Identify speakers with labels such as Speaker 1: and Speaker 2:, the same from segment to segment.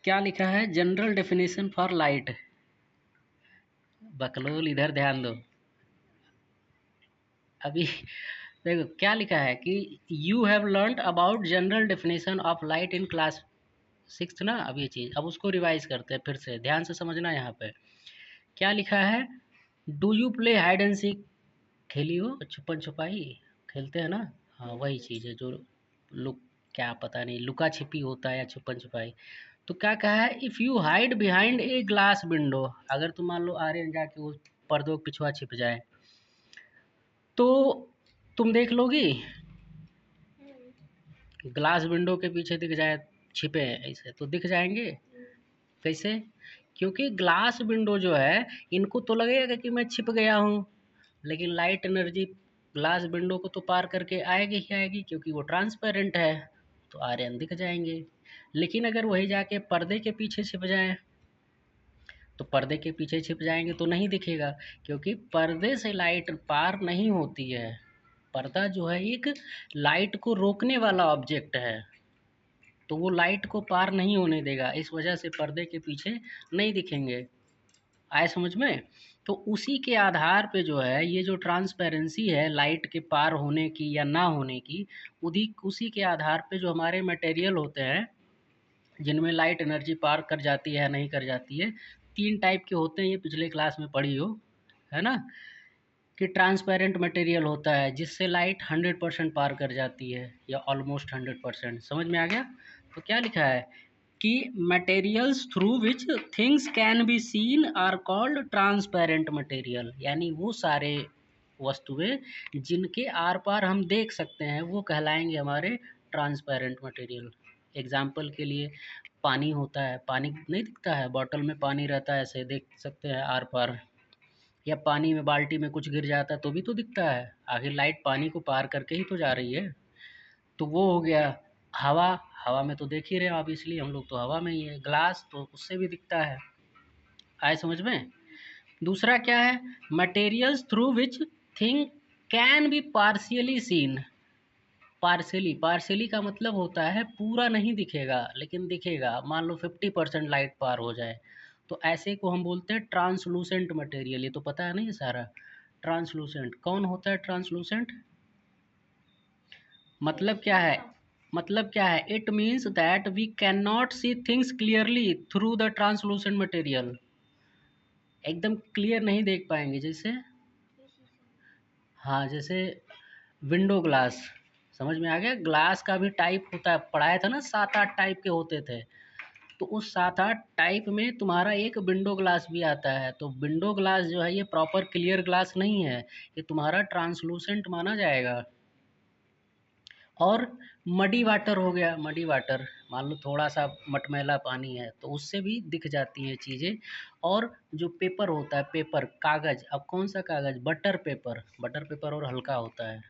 Speaker 1: क्या लिखा है जनरल डेफिनेशन फॉर लाइट? बकलोल इधर ध्यान दो। अभी देखो क्या लिखा है कि you have learned about general definition of light in class six ना। अब ये चीज़ अब उसको रिवाइज करते हैं फिर से, ध्यान से समझना। यहाँ पे क्या लिखा है? Do you play hide and seek? खेली हो छुपन छुपाई? खेलते हैं ना। हाँ वही चीज़ है जो लुक, क्या पता नहीं लुका छिपी होता है या छुपन छुपाई। तो क्या कहा है? If you hide behind a glass window, अगर तुम मान लो आर्यन जाके वो पर्दों के पिछुआ छिप जाए तो तुम देख लोगी? ग्लास विंडो के पीछे दिख जाए छिपे हैं ऐसे तो दिख जाएंगे? कैसे? क्योंकि ग्लास विंडो जो है इनको तो लगेगा कि मैं छिप गया हूँ, लेकिन लाइट एनर्जी ग्लास विंडो को तो पार करके आएगी ही आएगी, क्योंकि वो ट्रांसपेरेंट है तो आर्यन दिख जाएंगे। लेकिन अगर वही जाके पर्दे के पीछे छिप जाए तो पर्दे के पीछे छिप जाएंगे तो नहीं दिखेगा, क्योंकि पर्दे से लाइट पार नहीं होती है। पर्दा जो है एक लाइट को रोकने वाला ऑब्जेक्ट है, तो वो लाइट को पार नहीं होने देगा, इस वजह से पर्दे के पीछे नहीं दिखेंगे। आए समझ में? तो उसी के आधार पे जो है ये जो ट्रांसपेरेंसी है लाइट के पार होने की या ना होने की, उसी के आधार पे जो हमारे मटेरियल होते हैं जिनमें लाइट एनर्जी पार कर जाती है या नहीं कर जाती है, तीन टाइप के होते हैं, ये पिछले क्लास में पढ़ी हो, है ना? कि ट्रांसपेरेंट मटेरियल होता है जिससे लाइट 100% पार कर जाती है या ऑलमोस्ट 100%। समझ में आ गया? तो क्या लिखा है कि materials through which things can be seen are called transparent material, यानी वो सारे वस्तुएं जिनके आर पार हम देख सकते हैं वो कहलाएंगे हमारे ट्रांसपेरेंट मटेरियल। एग्जाम्पल के लिए पानी होता है, पानी नहीं दिखता है, बॉटल में पानी रहता है ऐसे देख सकते हैं आर पार, या पानी में बाल्टी में कुछ गिर जाता है तो भी तो दिखता है, आखिर लाइट पानी को पार करके ही तो जा रही है। तो वो हो गया। हवा, हवा में तो देख ही रहे हो आप, इसलिए हम लोग तो हवा में ही है। ग्लास तो उससे भी दिखता है। आए समझ में? दूसरा क्या है? Materials through which thing can be partially seen. Partially, partially का मतलब होता है पूरा नहीं दिखेगा लेकिन दिखेगा, मान लो 50% लाइट पार हो जाए तो ऐसे को हम बोलते हैं ट्रांसलूसेंट मटेरियल। ये तो पता है ना ये सारा। ट्रांसलूसेंट कौन होता है? ट्रांसलूसेंट मतलब क्या है? मतलब क्या है? It means that we can not see things clearly through the translucent material. एकदम क्लियर नहीं देख पाएंगे। जैसे, हाँ जैसे विंडो ग्लास, समझ में आ गया? ग्लास का भी टाइप होता है, पढ़ाया था ना, 7-8 टाइप के होते थे। तो उस 7-8 टाइप में तुम्हारा एक विंडो ग्लास भी आता है। तो विंडो ग्लास जो है ये प्रॉपर क्लियर ग्लास नहीं है, ये तुम्हारा ट्रांसलूसेंट माना जाएगा। और मडी वाटर हो गया, मडी वाटर मान लो थोड़ा सा मटमैला पानी है तो उससे भी दिख जाती हैं चीज़ें। और जो पेपर होता है, पेपर कागज़, अब कौन सा कागज़? बटर पेपर, बटर पेपर और हल्का होता है।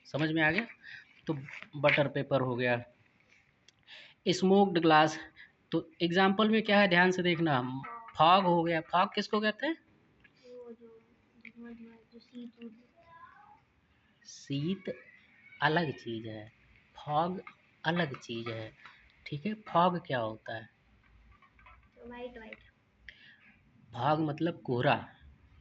Speaker 1: समझ में आ गया? तो बटर पेपर हो गया। स्मोक्ड ग्लास, तो एग्जाम्पल में क्या है ध्यान से देखना। फॉग हो गया, फॉग किसको कहते हैं? शीत अलग चीज़ है, फॉग अलग चीज़ है। ठीक है, फॉग क्या होता है? White white. फॉग मतलब कोहरा।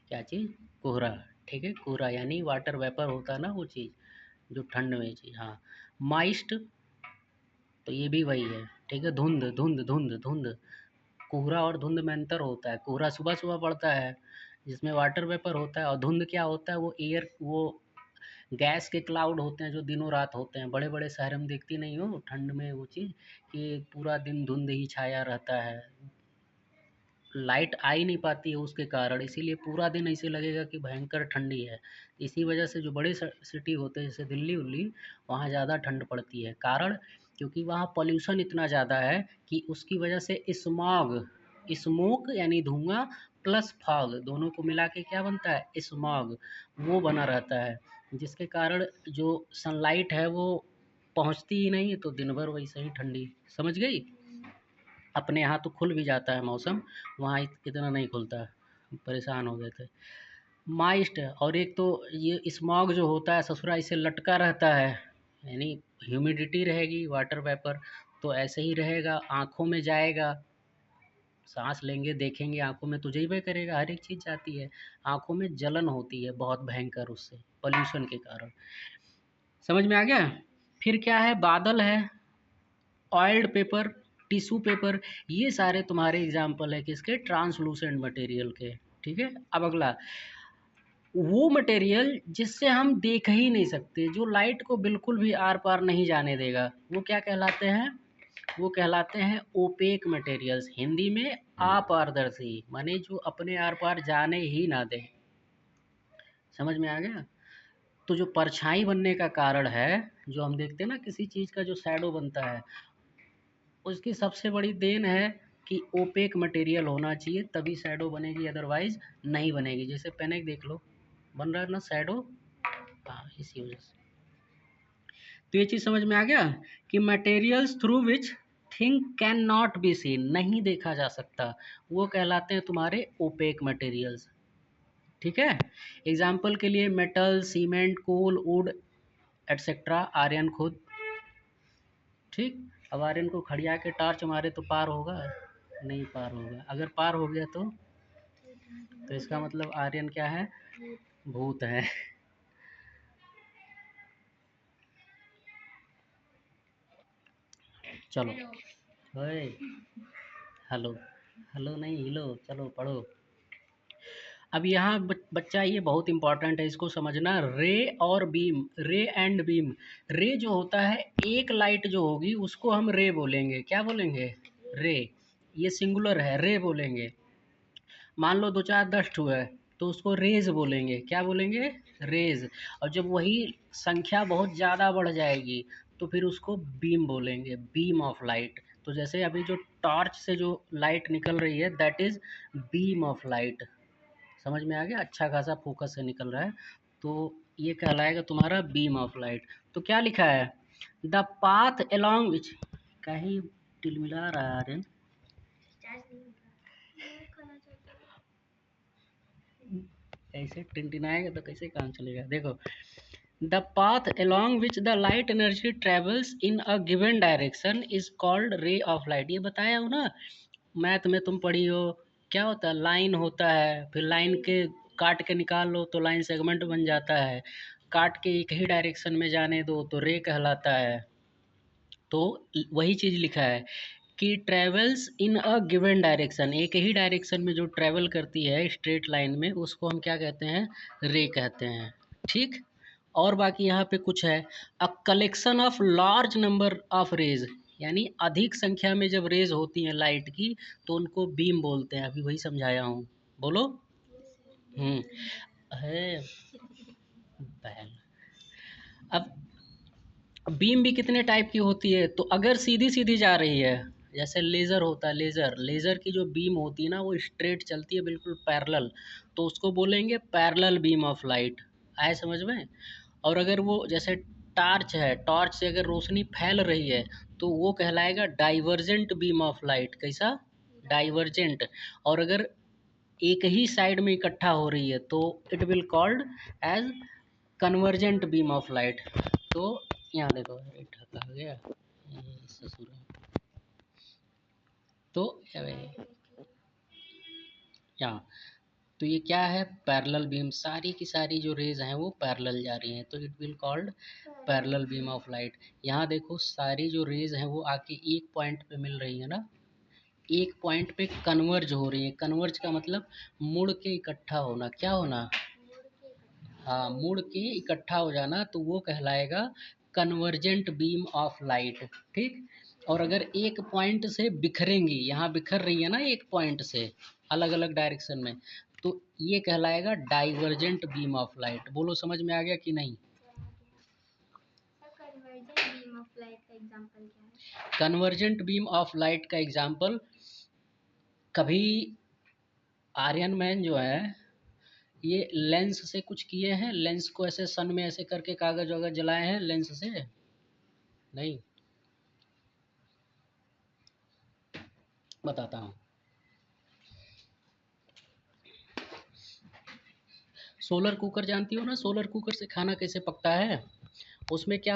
Speaker 1: क्या चीज़? कोहरा। ठीक है, कोहरा यानी वाटर वेपर होता है ना वो चीज़ जो ठंड में चीज़। हाँ, माइस्ट, तो ये भी वही है। ठीक है, धुंध धुंध धुंध धुंध, कोहरा और धुंध में अंतर होता है। कोहरा सुबह सुबह पड़ता है जिसमें वाटर वेपर होता है, और धुंध क्या होता है? वो एयर, वो गैस के क्लाउड होते हैं जो दिनों रात होते हैं। बड़े बड़े शहर में देखती नहीं हो ठंड में वो चीज़ कि पूरा दिन धुंध ही छाया रहता है, लाइट आ ही नहीं पाती है उसके कारण, इसीलिए पूरा दिन ऐसे लगेगा कि भयंकर ठंडी है। इसी वजह से जो बड़े सिटी होते हैं जैसे दिल्ली उल्ली, वहाँ ज़्यादा ठंड पड़ती है। कारण क्योंकि वहाँ पॉल्यूशन इतना ज़्यादा है कि उसकी वजह से स्मॉग, स्मोक यानी धुआं प्लस फॉग दोनों को मिला के क्या बनता है? स्मॉग, वो बना रहता है, जिसके कारण जो सनलाइट है वो पहुँचती ही नहीं है तो दिन भर वैसे ही ठंडी। समझ गई? अपने यहाँ तो खुल भी जाता है मौसम, वहाँ इतना नहीं खुलता, परेशान हो गए थे। माइस्ट, और एक तो ये स्मॉग जो होता है ससुरा इसे लटका रहता है, यानी ह्यूमिडिटी रहेगी वाटर वेपर तो ऐसे ही रहेगा, आँखों में जाएगा सांस लेंगे, देखेंगे, आंखों में तो जइबे करेगा, हर एक चीज़ जाती है। आंखों में जलन होती है बहुत भयंकर उससे, पॉल्यूशन के कारण। समझ में आ गया? फिर क्या है, बादल है, ऑयल्ड पेपर, टिश्यू पेपर, ये सारे तुम्हारे एग्जाम्पल है किसके, ट्रांसलूसेंट मटेरियल के। ठीक है, अब अगला, वो मटेरियल जिससे हम देख ही नहीं सकते, जो लाइट को बिल्कुल भी आर पार नहीं जाने देगा, वो क्या कहलाते हैं, वो कहलाते हैं ओपेक मटेरियल्स, हिंदी में अपारदर्शी, माने जो अपने आर पार जाने ही ना दे। समझ में आ गया? तो जो परछाई बनने का कारण है, जो हम देखते हैं ना किसी चीज़ का जो शैडो बनता है, उसकी सबसे बड़ी देन है कि ओपेक मटेरियल होना चाहिए, तभी शैडो बनेगी, अदरवाइज नहीं बनेगी। जैसे पेन देख लो, बन रहा है ना शैडो, हाँ इसी वजह से। तो ये चीज़ समझ में आ गया कि materials through which thing can not be seen, नहीं देखा जा सकता, वो कहलाते हैं तुम्हारे ओपेक मटेरियल्स। ठीक है, एग्जाम्पल के लिए metal, cement, coal, wood etcetera, iron खुद। ठीक, अब आर्यन को खड़िया के टार्च मारे तो पार होगा? नहीं पार होगा। अगर पार हो गया तो इसका मतलब आर्यन क्या है, भूत है। चलो, ओए, हेलो, हेलो नहीं हिलो, चलो पढ़ो। अब यहाँ बच्चा, ये बहुत इंपॉर्टेंट है, इसको समझना। रे और बीम, रे एंड बीम। रे जो होता है, एक लाइट जो होगी उसको हम रे बोलेंगे, क्या बोलेंगे, रे। ये सिंगुलर है, रे बोलेंगे। मान लो दो चार डस्ट हुआ है तो उसको रेज बोलेंगे, क्या बोलेंगे, रेज। और जब वही संख्या बहुत ज़्यादा बढ़ जाएगी तो फिर उसको बीम बोलेंगे, बीम ऑफ लाइट। तो जैसे अभी जो टॉर्च से जो लाइट निकल रही है, that is beam of light. समझ में आ गया? अच्छा खासा फोकस से निकल रहा है, तो ये कहलाएगा तुम्हारा बीम ऑफ लाइट। तो क्या लिखा है, द पाथ अलोंग विच, कहीं टिलमिला रहा है आर्यन, ऐसे टिनटिनाएगा तो कैसे काम चलेगा। देखो, the path along which the light energy travels in a given direction is called ray of light. ये बताया हो ना, मैथ में तुम पढ़ी हो, क्या होता है, लाइन होता है, फिर लाइन के काट के निकाल लो तो लाइन सेगमेंट बन जाता है, काट के एक ही डायरेक्शन में जाने दो तो रे कहलाता है। तो वही चीज़ लिखा है कि travels in a given direction, एक ही डायरेक्शन में जो ट्रेवल करती है स्ट्रेट लाइन में, उसको हम क्या कहते हैं, रे कहते हैं। ठीक, और बाकी यहाँ पे कुछ है, a collection of large number of rays, यानी अधिक संख्या में जब रेज होती हैं लाइट की तो उनको बीम बोलते हैं। अभी वही समझाया हूँ, बोलो। है बहन। अब बीम भी कितने टाइप की होती है, तो अगर सीधी सीधी जा रही है, जैसे लेज़र होता है, लेज़र, लेज़र की जो बीम होती है ना, वो स्ट्रेट चलती है बिल्कुल पैरेलल, तो उसको बोलेंगे पैरेलल बीम ऑफ लाइट। आए समझ में? और अगर वो जैसे टार्च है, टॉर्च से अगर रोशनी फैल रही है तो वो कहलाएगा डाइवर्जेंट बीम ऑफ लाइट। कैसा, डाइवर्जेंट। और अगर एक ही साइड में इकट्ठा हो रही है तो it will called as convergent beam of light. तो यहाँ देखो, ढका गया ये ससुर। तो यहाँ, तो ये क्या है, पैरेलल बीम, सारी की सारी जो रेज हैं वो पैरेलल जा रही हैं, तो it will called parallel beam of light. यहाँ देखो, सारी जो रेज हैं वो आके एक पॉइंट पे मिल रही है ना, एक पॉइंट पे कन्वर्ज हो रही है। कन्वर्ज का मतलब मुड़ के इकट्ठा होना, क्या होना, हाँ मुड़ के इकट्ठा हो जाना, तो वो कहलाएगा कन्वर्जेंट बीम ऑफ लाइट। ठीक, और अगर एक पॉइंट से बिखरेंगी, यहाँ बिखर रही है ना एक पॉइंट से अलग अलग डायरेक्शन में, तो ये कहलाएगा डाइवर्जेंट बीम ऑफ लाइट। बोलो समझ में आ गया कि नहीं? कन्वर्जेंट बीम ऑफ लाइट का एग्जाम्पल, कभी आर्यन मैन जो है ये लेंस से कुछ किए हैं, लेंस को ऐसे सन में ऐसे करके कागज वगैरह जलाए हैं लेंस से? नहीं, बताता हूँ। सोलर कुकर जानती हो ना, सोलर कुकर से खाना कैसे पकता है, उसमें क्या